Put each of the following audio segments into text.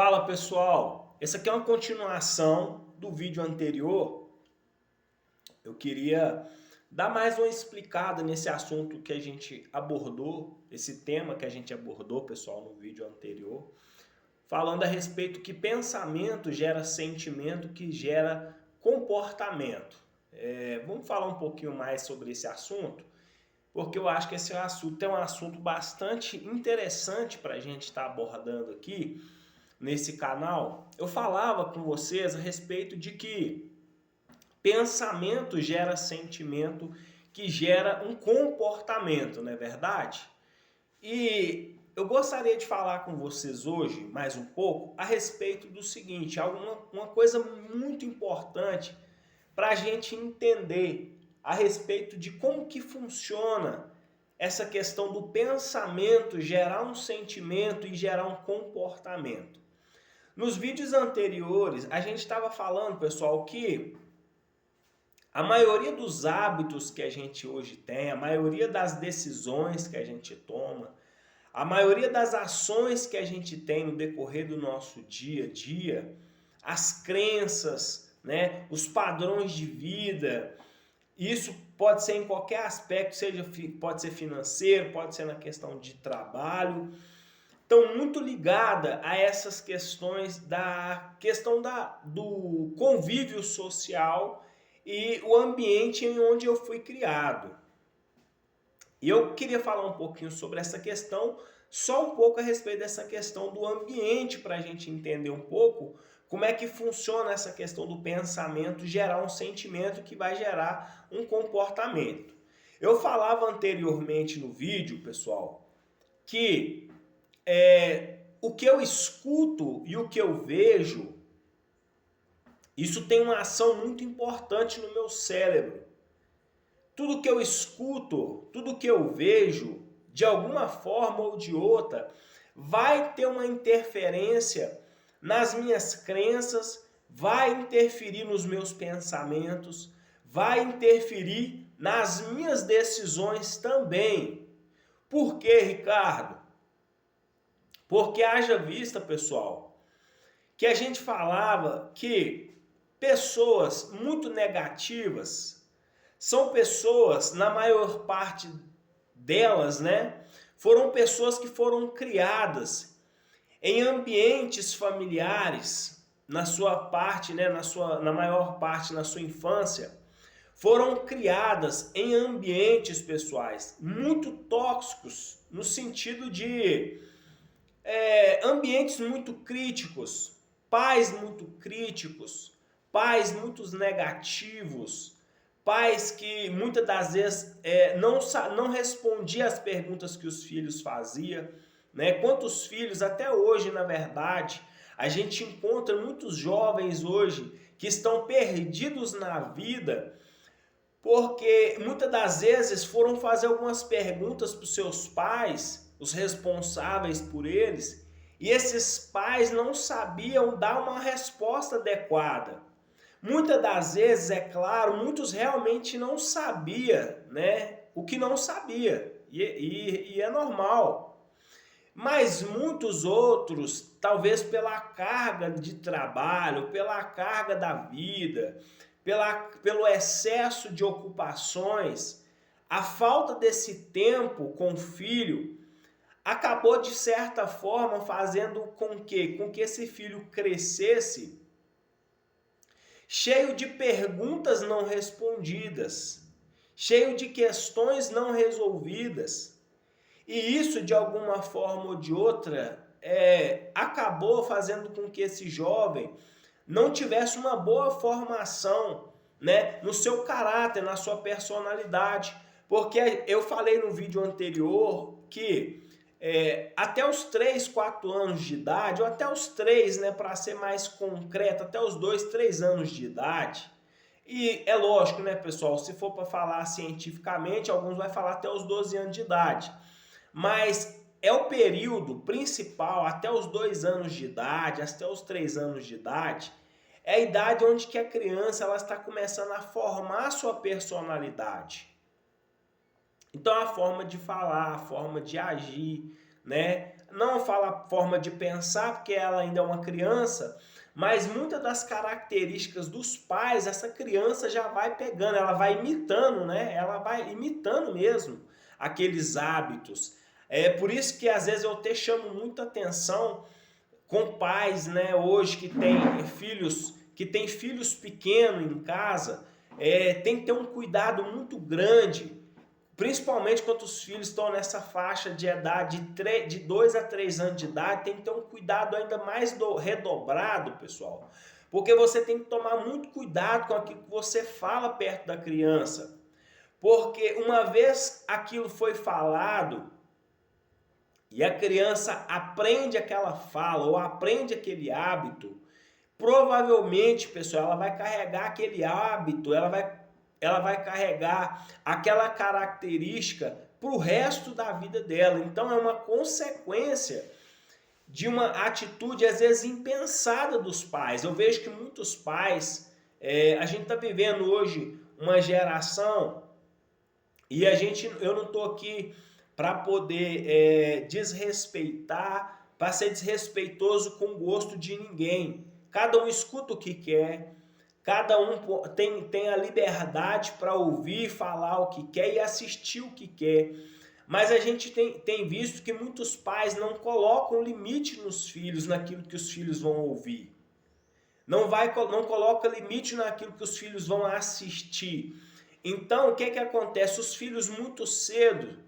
Fala pessoal, essa aqui é uma continuação do vídeo anterior. Eu queria dar mais uma explicada nesse assunto que a gente abordou, esse tema que a gente abordou, pessoal, no vídeo anterior, falando a respeito que pensamento gera sentimento que gera comportamento. Vamos falar um pouquinho mais sobre esse assunto, porque eu acho que esse assunto é um assunto bastante interessante para a gente estar abordando aqui nesse canal. Eu falava com vocês a respeito de que pensamento gera sentimento que gera um comportamento, não é verdade? E eu gostaria de falar com vocês hoje, mais um pouco, a respeito do seguinte, uma coisa muito importante para a gente entender a respeito de como que funciona essa questão do pensamento gerar um sentimento e gerar um comportamento. Nos vídeos anteriores, a gente estava falando, pessoal, que a maioria dos hábitos que a gente hoje tem, a maioria das decisões que a gente toma, a maioria das ações que a gente tem no decorrer do nosso dia a dia, as crenças, né, os padrões de vida, isso pode ser em qualquer aspecto, pode ser financeiro, pode ser na questão de trabalho, estão muito ligada a essas questões do convívio social e o ambiente em onde eu fui criado. E eu queria falar um pouquinho sobre essa questão, só um pouco a respeito dessa questão do ambiente, para a gente entender um pouco como é que funciona essa questão do pensamento gerar um sentimento que vai gerar um comportamento. Eu falava anteriormente no vídeo, pessoal, que o que eu escuto e o que eu vejo, isso tem uma ação muito importante no meu cérebro. Tudo que eu escuto, tudo que eu vejo, de alguma forma ou de outra, vai ter uma interferência nas minhas crenças, vai interferir nos meus pensamentos, vai interferir nas minhas decisões também. Por quê, Ricardo? Porque haja vista, pessoal, que a gente falava que pessoas muito negativas são pessoas, na maior parte delas, né, foram pessoas que foram criadas em ambientes familiares, na sua parte, né, na maior parte na sua infância, foram criadas em ambientes pessoais muito tóxicos, no sentido de ambientes muito críticos, pais muito críticos, pais muito negativos, pais que muitas das vezes não respondiam às perguntas que os filhos faziam, né? Quantos filhos, até hoje, na verdade, a gente encontra muitos jovens hoje que estão perdidos na vida porque muitas das vezes foram fazer algumas perguntas para os seus pais, os responsáveis por eles, e esses pais não sabiam dar uma resposta adequada. Muitas das vezes, é claro, muitos realmente não sabiam, né, o que não sabia, e é normal. Mas muitos outros, talvez pela carga de trabalho, pela carga da vida, pelo excesso de ocupações, a falta desse tempo com o filho acabou de certa forma fazendo com que esse filho crescesse cheio de perguntas não respondidas, cheio de questões não resolvidas. E isso, de alguma forma ou de outra, acabou fazendo com que esse jovem não tivesse uma boa formação, né, no seu caráter, na sua personalidade. Porque eu falei no vídeo anterior que até os 3, 4 anos de idade, ou até os 3, né, para ser mais concreto, até os 2, 3 anos de idade, e é lógico, né, pessoal, se for para falar cientificamente, alguns vão falar até os 12 anos de idade, mas é o período principal, até os 2 anos de idade, até os 3 anos de idade, é a idade onde que a criança ela está começando a formar a sua personalidade. Então a forma de falar, a forma de agir, né? não fala a forma de pensar, porque ela ainda é uma criança, mas muitas das características dos pais, essa criança já vai pegando, ela vai imitando, né? Ela vai imitando mesmo aqueles hábitos. É por isso que às vezes eu até chamo muita atenção com pais, né, hoje que têm filhos pequenos em casa, tem que ter um cuidado muito grande, principalmente quando os filhos estão nessa faixa de idade de 2 a 3 anos de idade, tem que ter um cuidado ainda mais redobrado, pessoal. Porque você tem que tomar muito cuidado com aquilo que você fala perto da criança. Porque uma vez aquilo foi falado e a criança aprende aquela fala ou aprende aquele hábito, provavelmente, pessoal, ela vai carregar aquele hábito, ela vai carregar aquela característica para o resto da vida dela. Então é uma consequência de uma atitude às vezes impensada dos pais. Eu vejo que muitos pais, a gente está vivendo hoje uma geração e eu não estou aqui para poder desrespeitar, para ser desrespeitoso com o gosto de ninguém. Cada um escuta o que quer, cada um tem a liberdade para ouvir, falar o que quer e assistir o que quer. Mas a gente tem visto que muitos pais não colocam limite nos filhos, naquilo que os filhos vão ouvir. Não coloca limite naquilo que os filhos vão assistir. Então, o que acontece? Os filhos muito cedo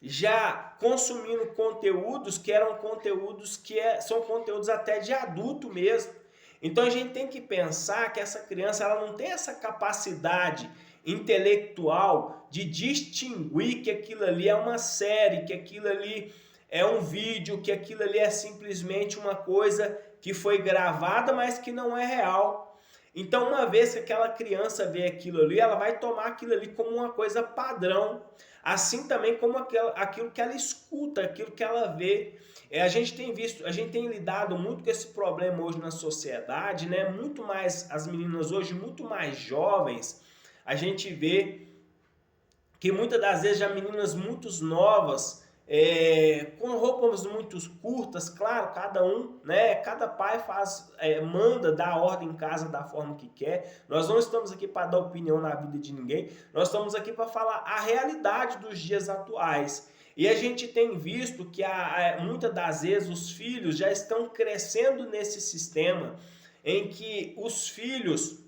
já consumindo conteúdos que eram conteúdos são conteúdos até de adulto mesmo. Então a gente tem que pensar que essa criança ela não tem essa capacidade intelectual de distinguir que aquilo ali é uma série, que aquilo ali é um vídeo, que aquilo ali é simplesmente uma coisa que foi gravada, mas que não é real. Então, uma vez que aquela criança vê aquilo ali, ela vai tomar aquilo ali como uma coisa padrão. Assim também como aquilo que ela escuta, aquilo que ela vê. A gente tem lidado muito com esse problema hoje na sociedade, né? Muito mais, as meninas hoje muito mais jovens, a gente vê que muitas das vezes já meninas muito novas, com roupas muito curtas, claro, cada um, né? Cada pai manda dar ordem em casa da forma que quer. Nós não estamos aqui para dar opinião na vida de ninguém, nós estamos aqui para falar a realidade dos dias atuais. E a gente tem visto que muitas das vezes os filhos já estão crescendo nesse sistema em que os filhos,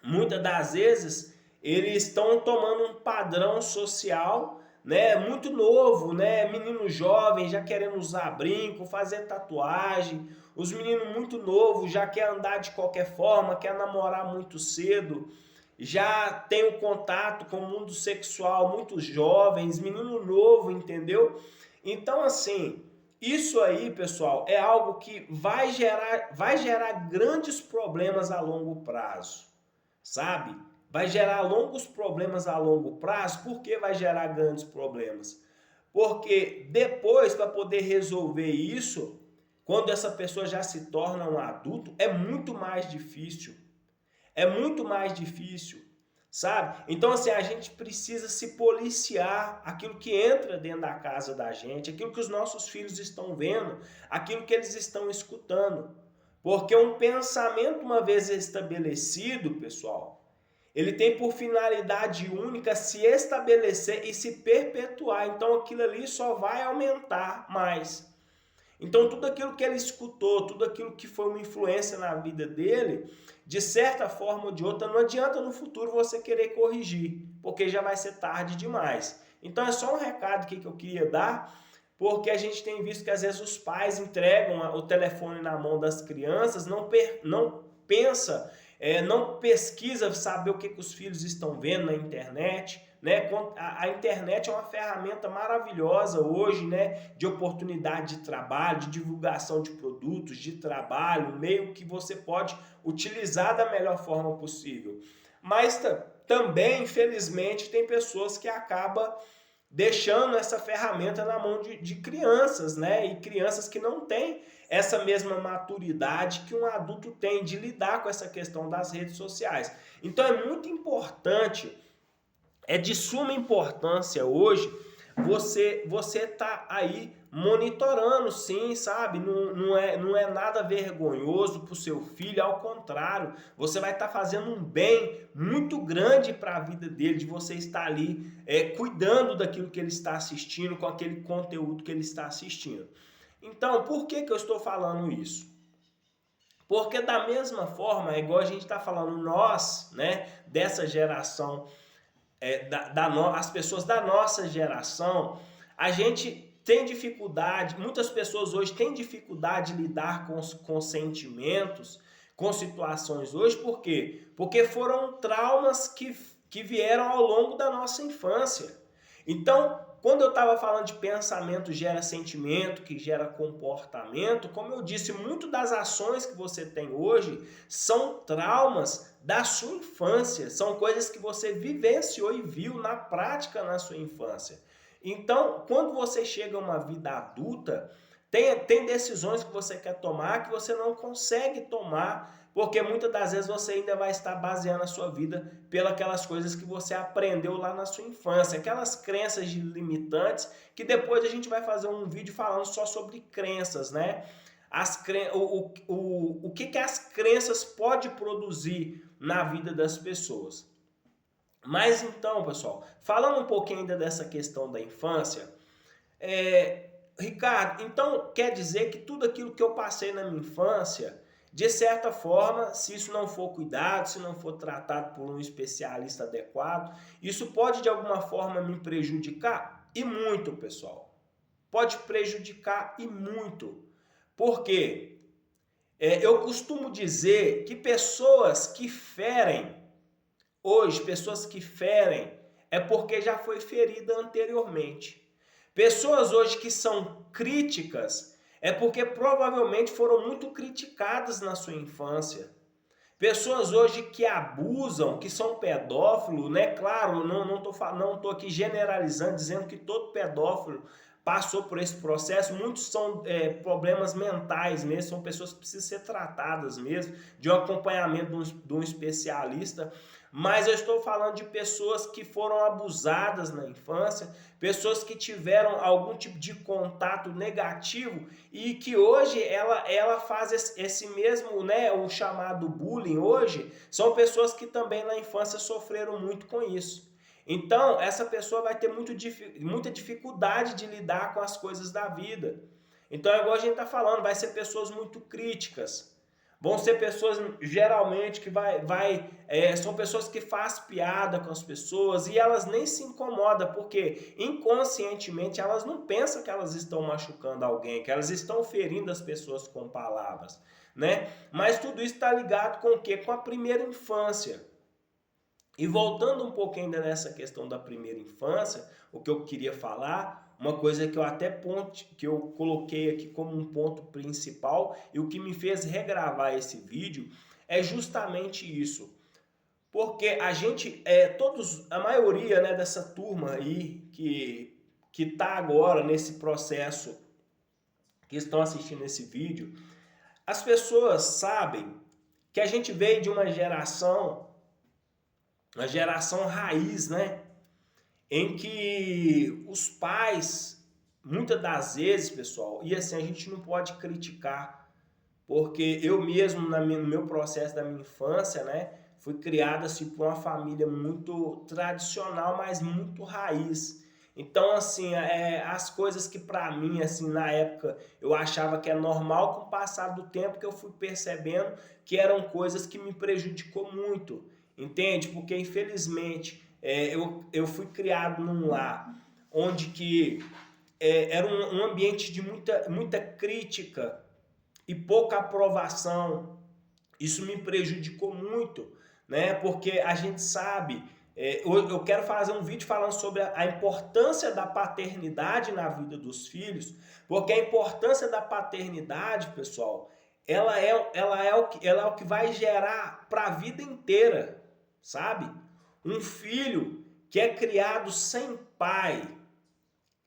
muitas das vezes, eles estão tomando um padrão social, né, muito novo, né, menino jovem já querendo usar brinco, fazer tatuagem, os meninos muito novos já quer andar de qualquer forma, quer namorar muito cedo, já tem o contato com o mundo sexual muito jovens, menino novo, entendeu? Então assim, isso aí, pessoal, é algo que vai gerar grandes problemas a longo prazo, sabe? Vai gerar longos problemas a longo prazo. Por que vai gerar grandes problemas? Porque depois, para poder resolver isso, quando essa pessoa já se torna um adulto, é muito mais difícil. É muito mais difícil, sabe? Então, assim, a gente precisa se policiar aquilo que entra dentro da casa da gente, aquilo que os nossos filhos estão vendo, aquilo que eles estão escutando. Porque um pensamento, uma vez estabelecido, pessoal, ele tem por finalidade única se estabelecer e se perpetuar. Então aquilo ali só vai aumentar mais. Então tudo aquilo que ele escutou, tudo aquilo que foi uma influência na vida dele, de certa forma ou de outra, não adianta no futuro você querer corrigir, porque já vai ser tarde demais. Então é só um recado que eu queria dar, porque a gente tem visto que às vezes os pais entregam o telefone na mão das crianças, não pensa, não pesquisa saber o que os filhos estão vendo na internet, né? A internet é uma ferramenta maravilhosa hoje, né? De oportunidade de trabalho, de divulgação de produtos, de trabalho, um meio que você pode utilizar da melhor forma possível. Mas também, infelizmente, tem pessoas que acabam deixando essa ferramenta na mão de crianças, né? E crianças que não têm essa mesma maturidade que um adulto tem de lidar com essa questão das redes sociais. Então é muito importante, é de suma importância hoje você tá aí monitorando sim, sabe? Não é nada vergonhoso para o seu filho, ao contrário, você vai estar fazendo um bem muito grande para a vida dele, de você estar ali cuidando daquilo que ele está assistindo, com aquele conteúdo que ele está assistindo. Então, por que eu estou falando isso? Porque da mesma forma, é igual a gente está falando, nós, né, dessa geração, as pessoas da nossa geração, a gente tem dificuldade, muitas pessoas hoje têm dificuldade de lidar com sentimentos, com situações hoje, por quê? Porque foram traumas que vieram ao longo da nossa infância. Então, quando eu estava falando de pensamento gera sentimento, que gera comportamento, como eu disse, muito das ações que você tem hoje são traumas da sua infância, são coisas que você vivenciou e viu na prática na sua infância. Então, quando você chega a uma vida adulta, tem decisões que você quer tomar que você não consegue tomar, porque muitas das vezes você ainda vai estar baseando a sua vida pelas coisas que você aprendeu lá na sua infância, aquelas crenças limitantes, que depois a gente vai fazer um vídeo falando só sobre crenças, né? O que as crenças podem produzir na vida das pessoas. Mas então, pessoal, falando um pouquinho ainda dessa questão da infância, Ricardo, então quer dizer que tudo aquilo que eu passei na minha infância, de certa forma, se isso não for cuidado, se não for tratado por um especialista adequado, isso pode de alguma forma me prejudicar? E muito, pessoal. Pode prejudicar e muito. Por quê? Eu costumo dizer que pessoas que ferem, hoje, pessoas que ferem, é porque já foi ferida anteriormente. Pessoas hoje que são críticas é porque provavelmente foram muito criticadas na sua infância. Pessoas hoje que abusam, que são pedófilos, né? Claro, não tô aqui generalizando, dizendo que todo pedófilo passou por esse processo. Muitos são problemas mentais mesmo, são pessoas que precisam ser tratadas mesmo, de um acompanhamento de um especialista. Mas eu estou falando de pessoas que foram abusadas na infância, pessoas que tiveram algum tipo de contato negativo e que hoje ela faz esse mesmo, né, o chamado bullying hoje, são pessoas que também na infância sofreram muito com isso. Então, essa pessoa vai ter muita dificuldade de lidar com as coisas da vida. Então, é igual a gente está falando, vai ser pessoas muito críticas. Vão ser pessoas, geralmente, que são pessoas que fazem piada com as pessoas e elas nem se incomodam, porque inconscientemente elas não pensam que elas estão machucando alguém, que elas estão ferindo as pessoas com palavras, né? Mas tudo isso está ligado com o quê? Com a primeira infância. E voltando um pouco ainda nessa questão da primeira infância, o que eu queria falar, uma coisa que eu coloquei aqui como um ponto principal e o que me fez regravar esse vídeo é justamente isso. Porque a maioria, né, dessa turma aí que tá agora nesse processo, que estão assistindo esse vídeo, as pessoas sabem que a gente veio de uma geração raiz, né? Em que os pais, muitas das vezes, pessoal, e assim, a gente não pode criticar, porque eu mesmo, no meu processo da minha infância, né, fui criado assim por uma família muito tradicional, mas muito raiz. Então, assim, as coisas que pra mim, assim, na época, eu achava que é normal, com o passar do tempo que eu fui percebendo que eram coisas que me prejudicou muito, entende? Porque, infelizmente, eu fui criado num lar onde que era um ambiente de muita crítica e pouca aprovação. Isso me prejudicou muito, né? Porque a gente sabe, eu quero fazer um vídeo falando sobre a importância da paternidade na vida dos filhos, porque a importância da paternidade, pessoal, ela é o que vai gerar para a vida inteira, sabe? Um filho que é criado sem pai.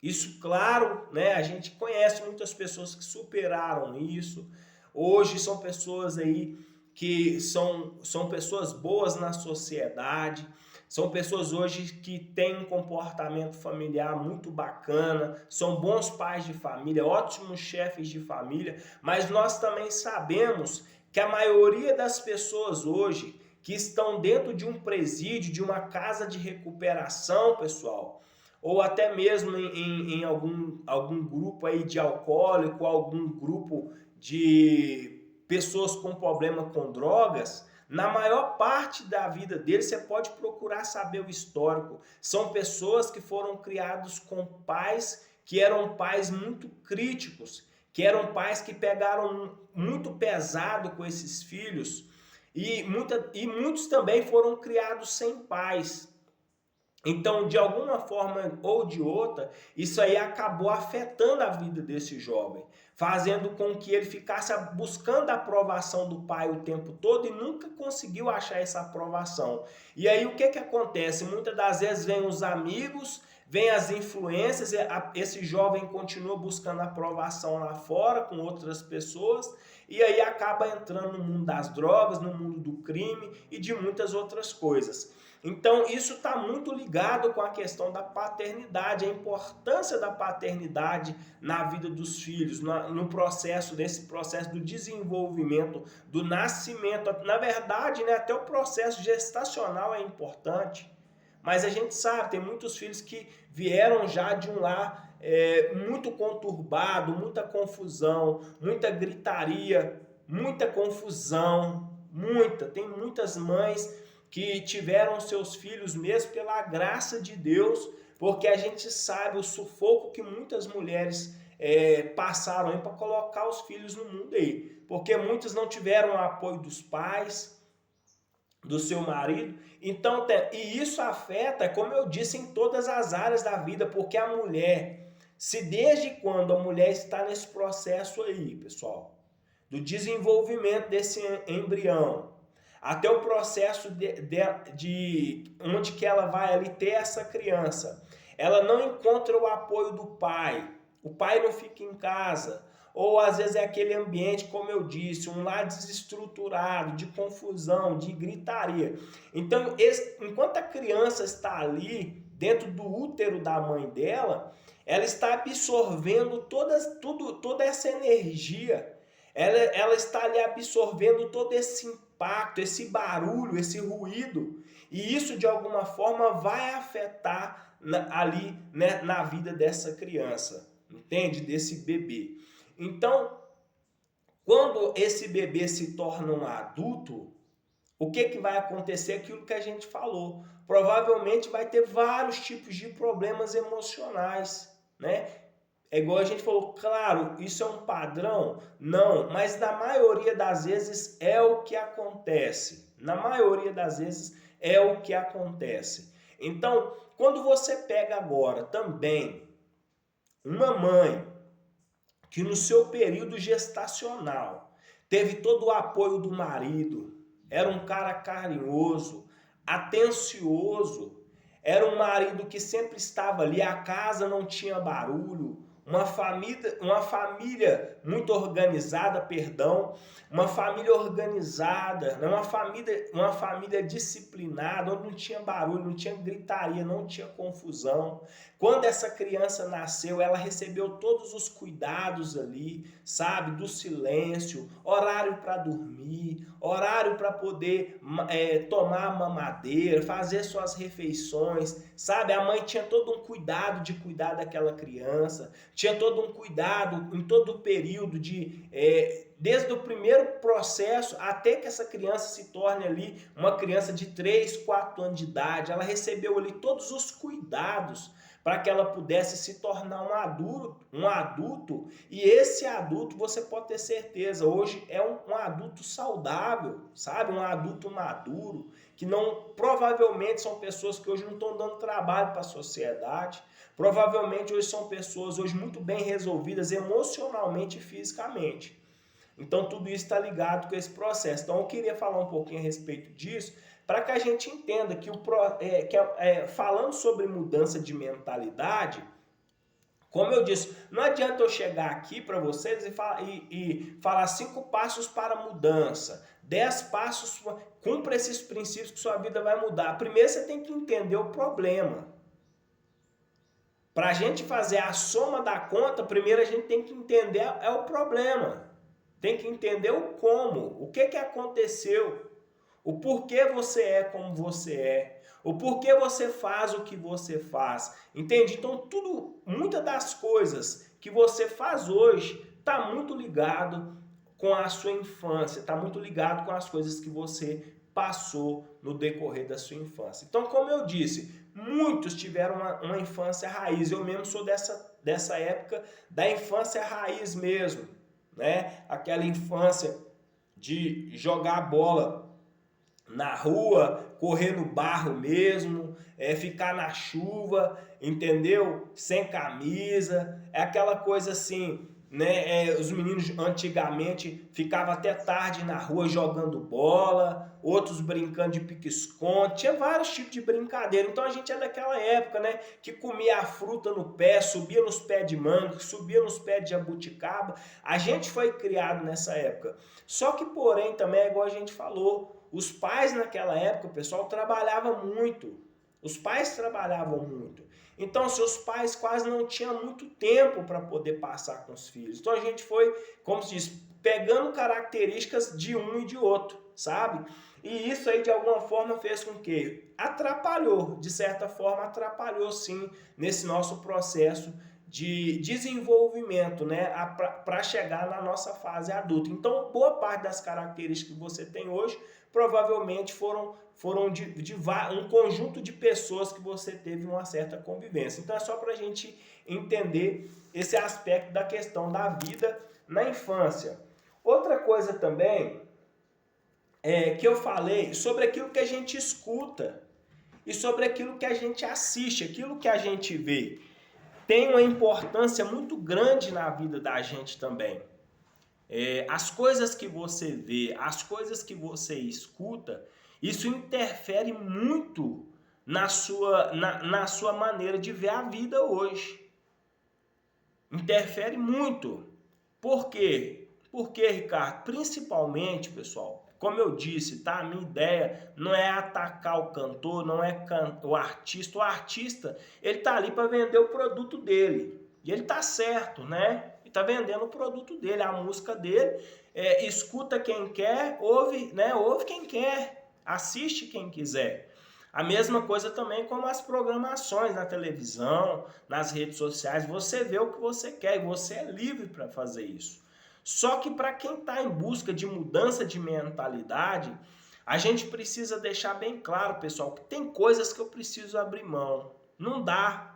Isso, claro, né? A gente conhece muitas pessoas que superaram isso. Hoje são pessoas aí que são pessoas boas na sociedade, são pessoas hoje que têm um comportamento familiar muito bacana, são bons pais de família, ótimos chefes de família, mas nós também sabemos que a maioria das pessoas hoje que estão dentro de um presídio, de uma casa de recuperação, pessoal, ou até mesmo em algum grupo aí de alcoólico, algum grupo de pessoas com problema com drogas, na maior parte da vida deles, você pode procurar saber o histórico. São pessoas que foram criados com pais que eram pais muito críticos, que eram pais que pegaram muito pesado com esses filhos, e muitos também foram criados sem pais. Então, de alguma forma ou de outra, isso aí acabou afetando a vida desse jovem, fazendo com que ele ficasse buscando a aprovação do pai o tempo todo e nunca conseguiu achar essa aprovação. E aí o que que acontece? Muitas das vezes vem os amigos, vem as influências, esse jovem continua buscando aprovação lá fora com outras pessoas, e aí acaba entrando no mundo das drogas, no mundo do crime e de muitas outras coisas. Então, isso está muito ligado com a questão da paternidade, a importância da paternidade na vida dos filhos, nesse processo do desenvolvimento, do nascimento. Na verdade, né, até o processo gestacional é importante. Mas a gente sabe, tem muitos filhos que vieram já de um lar muito conturbado, muita confusão, muita gritaria, muita confusão, tem muitas mães que tiveram seus filhos mesmo pela graça de Deus, porque a gente sabe o sufoco que muitas mulheres passaram aí para colocar os filhos no mundo aí, porque muitos não tiveram o apoio dos pais, do seu marido. Então, e isso afeta, como eu disse, em todas as áreas da vida, porque a mulher, se desde quando a mulher está nesse processo aí, pessoal, do desenvolvimento desse embrião, até o processo de onde que ela vai ali ter essa criança, ela não encontra o apoio do pai, o pai não fica em casa, ou às vezes é aquele ambiente, como eu disse, um lar desestruturado, de confusão, de gritaria. Então, enquanto a criança está ali, dentro do útero da mãe dela, ela está absorvendo toda essa energia, ela está ali absorvendo todo esse impacto, esse barulho, esse ruído, e isso de alguma forma vai afetar ali, né, na vida dessa criança, entende? Desse bebê. Então, quando esse bebê se torna um adulto, o que vai acontecer? Aquilo que a gente falou. Provavelmente vai ter vários tipos de problemas emocionais, né? É igual a gente falou, claro, isso é um padrão? Não, mas na maioria das vezes é o que acontece. Na maioria das vezes é o que acontece. Então, quando você pega agora também uma mãe que no seu período gestacional teve todo o apoio do marido, era um cara carinhoso, atencioso, era um marido que sempre estava ali, a casa não tinha barulho, uma família muito organizada, uma família organizada, uma família disciplinada, onde não tinha barulho, não tinha gritaria, não tinha confusão. Quando essa criança nasceu, ela recebeu todos os cuidados ali, sabe, do silêncio, horário para dormir, horário para poder tomar a mamadeira, fazer suas refeições, sabe? A mãe tinha todo um cuidado de cuidar daquela criança, tinha todo um cuidado em todo o período desde o primeiro processo até que essa criança se torne ali uma criança de 3, 4 anos de idade. Ela recebeu ali todos os cuidados para que ela pudesse se tornar um adulto, e esse adulto, você pode ter certeza, hoje é um adulto saudável, sabe? Um adulto maduro, que não, provavelmente são pessoas que hoje não estão dando trabalho para a sociedade, provavelmente hoje são pessoas hoje muito bem resolvidas emocionalmente e fisicamente. Então tudo isso está ligado com esse processo. Então eu queria falar um pouquinho a respeito disso, para que a gente entenda que falando sobre mudança de mentalidade, Como eu disse, não adianta eu chegar aqui para vocês e falar 5 passos para a mudança, 10 passos, cumpra esses princípios que sua vida vai mudar. Primeiro você tem que entender o problema. Para a gente fazer a soma da conta, primeiro a gente tem que entender o problema. Tem que entender o como, o que aconteceu, o porquê você é como você é, o porquê você faz o que você faz. Entende? Então, muitas das coisas que você faz hoje está muito ligado com a sua infância, está muito ligado com as coisas que você passou no decorrer da sua infância. Então, como eu disse, muitos tiveram uma infância raiz. Eu mesmo sou dessa época da infância raiz mesmo, né? Aquela infância de jogar bola na rua, correr no barro mesmo, ficar na chuva, entendeu? Sem camisa, é aquela coisa assim, né? Os meninos antigamente ficavam até tarde na rua jogando bola, outros brincando de pique-esconde, tinha vários tipos de brincadeira. Então a gente é daquela época, né? Que comia a fruta no pé, subia nos pés de manga, subia nos pés de jabuticaba. A gente foi criado nessa época. Só que, porém, também é igual a gente falou, os pais naquela época, o pessoal trabalhava muito. Os pais trabalhavam muito. Então, seus pais quase não tinham muito tempo para poder passar com os filhos. Então, a gente foi, como se diz, pegando características de um e de outro, sabe? E isso aí, de alguma forma, fez com que atrapalhou, de certa forma, atrapalhou sim, nesse nosso processo de desenvolvimento, né, para chegar na nossa fase adulta. Então, boa parte das características que você tem hoje provavelmente foram de um conjunto de pessoas que você teve uma certa convivência. Então é só para a gente entender esse aspecto da questão da vida na infância. Outra coisa também que eu falei sobre aquilo que a gente escuta e sobre aquilo que a gente assiste, aquilo que a gente vê. Tem uma importância muito grande na vida da gente também. As coisas que você vê, as coisas que você escuta, isso interfere muito na sua maneira de ver a vida hoje. Interfere muito. Por quê? Porque, Ricardo, principalmente, pessoal, como eu disse, tá? A minha ideia não é atacar o cantor, não é o artista. O artista, ele tá ali para vender o produto dele. E ele tá certo, né? Está vendendo o produto dele, a música dele, escuta quem quer, ouve, né? Ouve quem quer, assiste quem quiser. A mesma coisa também com as programações na televisão, nas redes sociais, você vê o que você quer e você é livre para fazer isso. Só que para quem está em busca de mudança de mentalidade, a gente precisa deixar bem claro, pessoal, que tem coisas que eu preciso abrir mão. Não dá.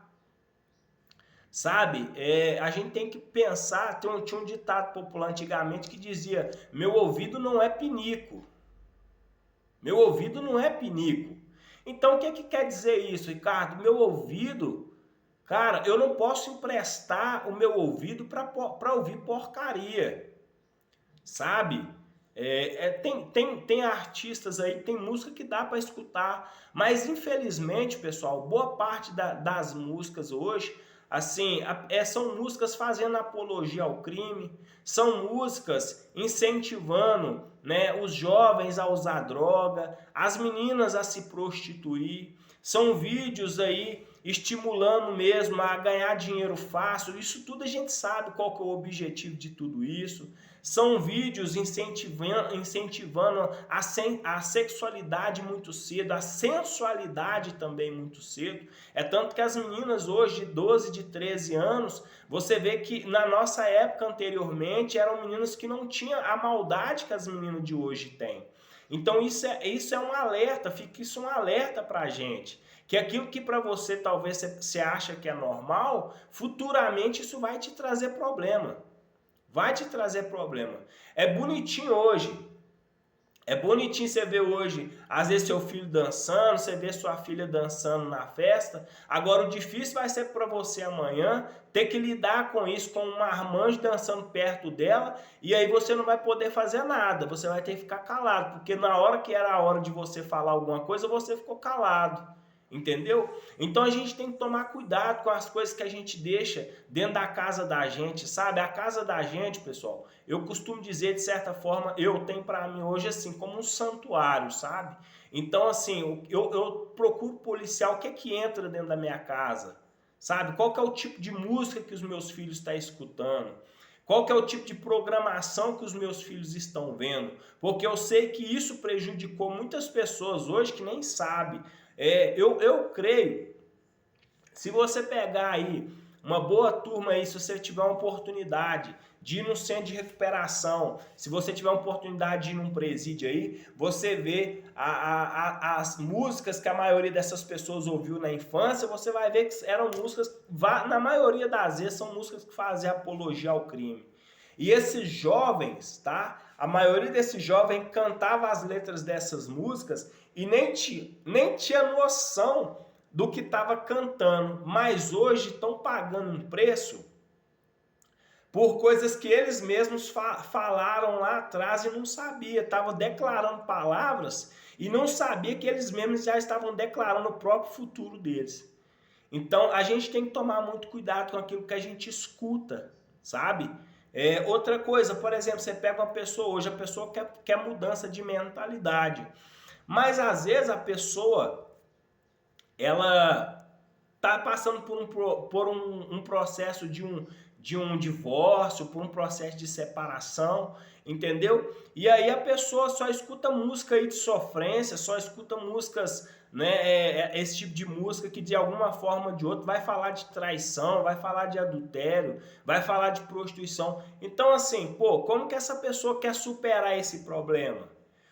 Sabe, a gente tem que pensar, tinha um ditado popular antigamente que dizia, meu ouvido não é pinico. Meu ouvido não é pinico. Então o que quer dizer isso, Ricardo? Meu ouvido, cara, eu não posso emprestar o meu ouvido para ouvir porcaria. Sabe? Tem artistas aí, tem música que dá para escutar, mas infelizmente, pessoal, boa parte das músicas hoje, assim, são músicas fazendo apologia ao crime, são músicas incentivando, né, os jovens a usar droga, as meninas a se prostituir, são vídeos aí estimulando mesmo a ganhar dinheiro fácil. Isso tudo a gente sabe qual que é o objetivo de tudo isso. São vídeos incentivando a sexualidade muito cedo, a sensualidade também muito cedo. É tanto que as meninas hoje de 12, de 13 anos, você vê que na nossa época anteriormente eram meninas que não tinham a maldade que as meninas de hoje têm. Então isso é um alerta, fica isso um alerta para a gente. Que aquilo que para você talvez você acha que é normal, futuramente isso vai te trazer problema. Vai te trazer problema. É bonitinho hoje. É bonitinho você ver hoje, às vezes seu filho dançando, você vê sua filha dançando na festa. Agora o difícil vai ser para você amanhã ter que lidar com isso, com um marmanjo dançando perto dela, e aí você não vai poder fazer nada. Você vai ter que ficar calado, porque na hora que era a hora de você falar alguma coisa, você ficou calado. Entendeu? Então a gente tem que tomar cuidado com as coisas que a gente deixa dentro da casa da gente, sabe? A casa da gente, pessoal, eu costumo dizer, de certa forma, eu tenho para mim hoje assim, como um santuário, sabe? Então, assim, eu procuro policiar o que é que entra dentro da minha casa, sabe? Qual que é o tipo de música que os meus filhos estão escutando? Qual que é o tipo de programação que os meus filhos estão vendo? Porque eu sei que isso prejudicou muitas pessoas hoje que nem sabem. Eu creio, se você pegar aí uma boa turma aí, se você tiver uma oportunidade de ir num centro de recuperação, se você tiver uma oportunidade de ir num presídio aí, você vê as músicas que a maioria dessas pessoas ouviu na infância, você vai ver que eram músicas, na maioria das vezes, são músicas que faziam apologia ao crime. E esses jovens, tá? A maioria desses jovens cantava as letras dessas músicas e nem tinha noção do que estava cantando, mas hoje estão pagando um preço por coisas que eles mesmos falaram lá atrás e não sabia, estavam declarando palavras e não sabia que eles mesmos já estavam declarando o próprio futuro deles. Então a gente tem que tomar muito cuidado com aquilo que a gente escuta, sabe? Outra coisa, por exemplo, você pega uma pessoa hoje, a pessoa quer mudança de mentalidade, mas às vezes a pessoa ela está passando por um processo de um divórcio, por um processo de separação, entendeu? E aí a pessoa só escuta música aí de sofrência, só escuta músicas, né, esse tipo de música que de alguma forma ou de outra vai falar de traição, vai falar de adultério, vai falar de prostituição. Então assim, pô, como que essa pessoa quer superar esse problema?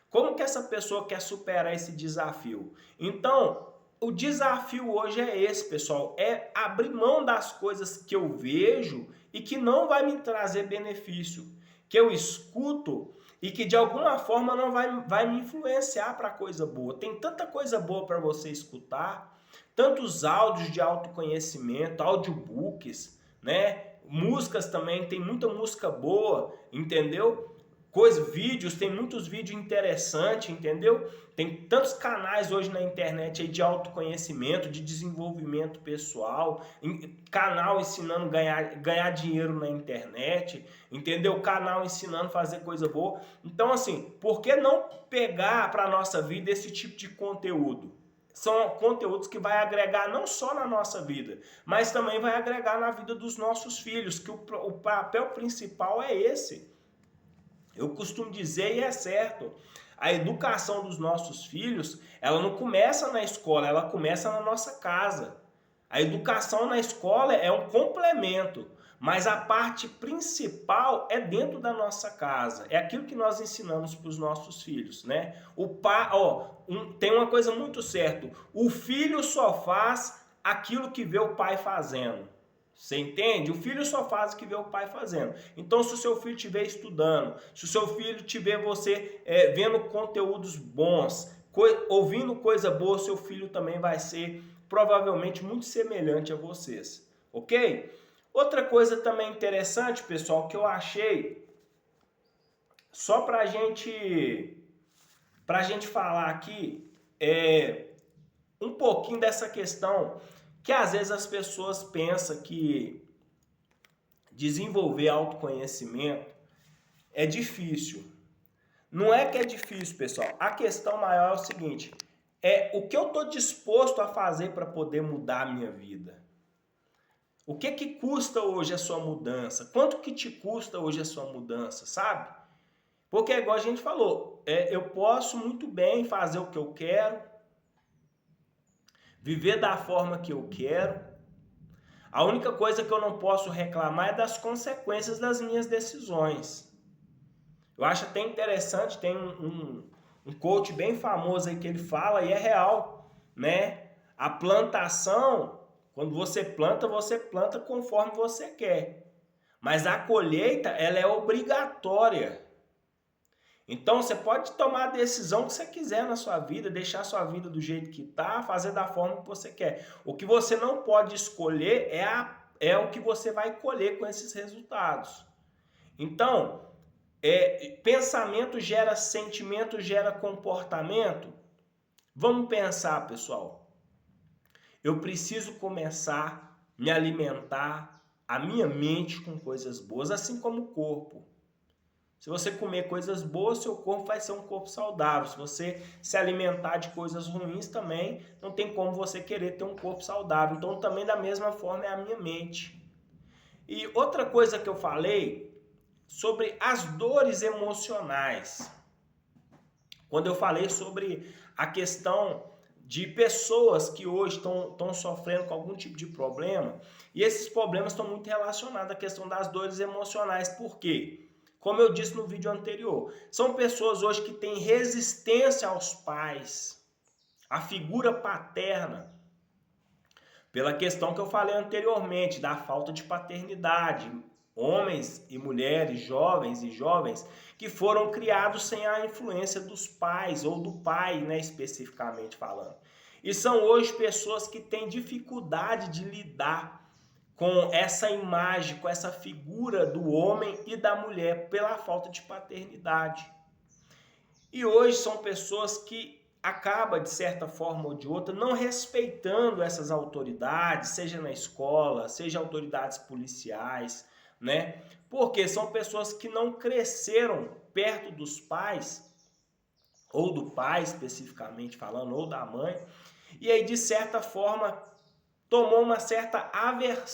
Como que essa pessoa quer superar esse desafio? Então, o desafio hoje é esse, pessoal, é abrir mão das coisas que eu vejo e que não vai me trazer benefício, que eu escuto e que de alguma forma não vai me influenciar para coisa boa. Tem tanta coisa boa para você escutar, tantos áudios de autoconhecimento, audiobooks, né? Músicas também, tem muita música boa, entendeu? Vídeos, tem muitos vídeos interessantes, entendeu? Tem tantos canais hoje na internet aí de autoconhecimento, de desenvolvimento pessoal, canal ensinando a ganhar dinheiro na internet, entendeu? Canal ensinando a fazer coisa boa. Então, assim, por que não pegar para a nossa vida esse tipo de conteúdo? São conteúdos que vai agregar não só na nossa vida, mas também vai agregar na vida dos nossos filhos, que o papel principal é esse. Eu costumo dizer, e é certo, a educação dos nossos filhos, ela não começa na escola, ela começa na nossa casa. A educação na escola é um complemento, mas a parte principal é dentro da nossa casa. É aquilo que nós ensinamos para os nossos filhos, né? Tem uma coisa muito certa, o filho só faz aquilo que vê o pai fazendo. Você entende? O filho só faz o que vê o pai fazendo. Então, se o seu filho estiver estudando, se o seu filho tiver você vendo conteúdos bons, ouvindo coisa boa, seu filho também vai ser provavelmente muito semelhante a vocês. Ok? Outra coisa também interessante, pessoal, que eu achei, só para gente falar aqui, um pouquinho dessa questão que às vezes as pessoas pensam que desenvolver autoconhecimento é difícil. Não é que é difícil, pessoal. A questão maior é o seguinte, o que eu estou disposto a fazer para poder mudar a minha vida. O que custa hoje a sua mudança? Quanto que te custa hoje a sua mudança, sabe? Porque igual a gente falou, eu posso muito bem fazer o que eu quero, viver da forma que eu quero. A única coisa que eu não posso reclamar é das consequências das minhas decisões. Eu acho até interessante, tem um coach bem famoso aí que ele fala, e é real, né? A plantação, quando você planta conforme você quer. Mas a colheita, ela é obrigatória. Então você pode tomar a decisão que você quiser na sua vida, deixar a sua vida do jeito que está, fazer da forma que você quer. O que você não pode escolher é o que você vai colher com esses resultados. Então, pensamento gera sentimento, gera comportamento. Vamos pensar, pessoal. Eu preciso começar a me alimentar a minha mente com coisas boas, assim como o corpo. Se você comer coisas boas, seu corpo vai ser um corpo saudável. Se você se alimentar de coisas ruins também, não tem como você querer ter um corpo saudável. Então, também da mesma forma é a minha mente. E outra coisa que eu falei sobre as dores emocionais. Quando eu falei sobre a questão de pessoas que hoje estão sofrendo com algum tipo de problema, e esses problemas estão muito relacionados à questão das dores emocionais. Por quê? Como eu disse no vídeo anterior, são pessoas hoje que têm resistência aos pais, à figura paterna, pela questão que eu falei anteriormente, da falta de paternidade. Homens e mulheres, jovens e jovens, que foram criados sem a influência dos pais, ou do pai, né, especificamente falando. E são hoje pessoas que têm dificuldade de lidar com essa imagem, com essa figura do homem e da mulher, pela falta de paternidade. E hoje são pessoas que acaba, de certa forma ou de outra, não respeitando essas autoridades, seja na escola, seja autoridades policiais, né? Porque são pessoas que não cresceram perto dos pais, ou do pai especificamente falando, ou da mãe, e aí de certa forma tomou uma certa aversão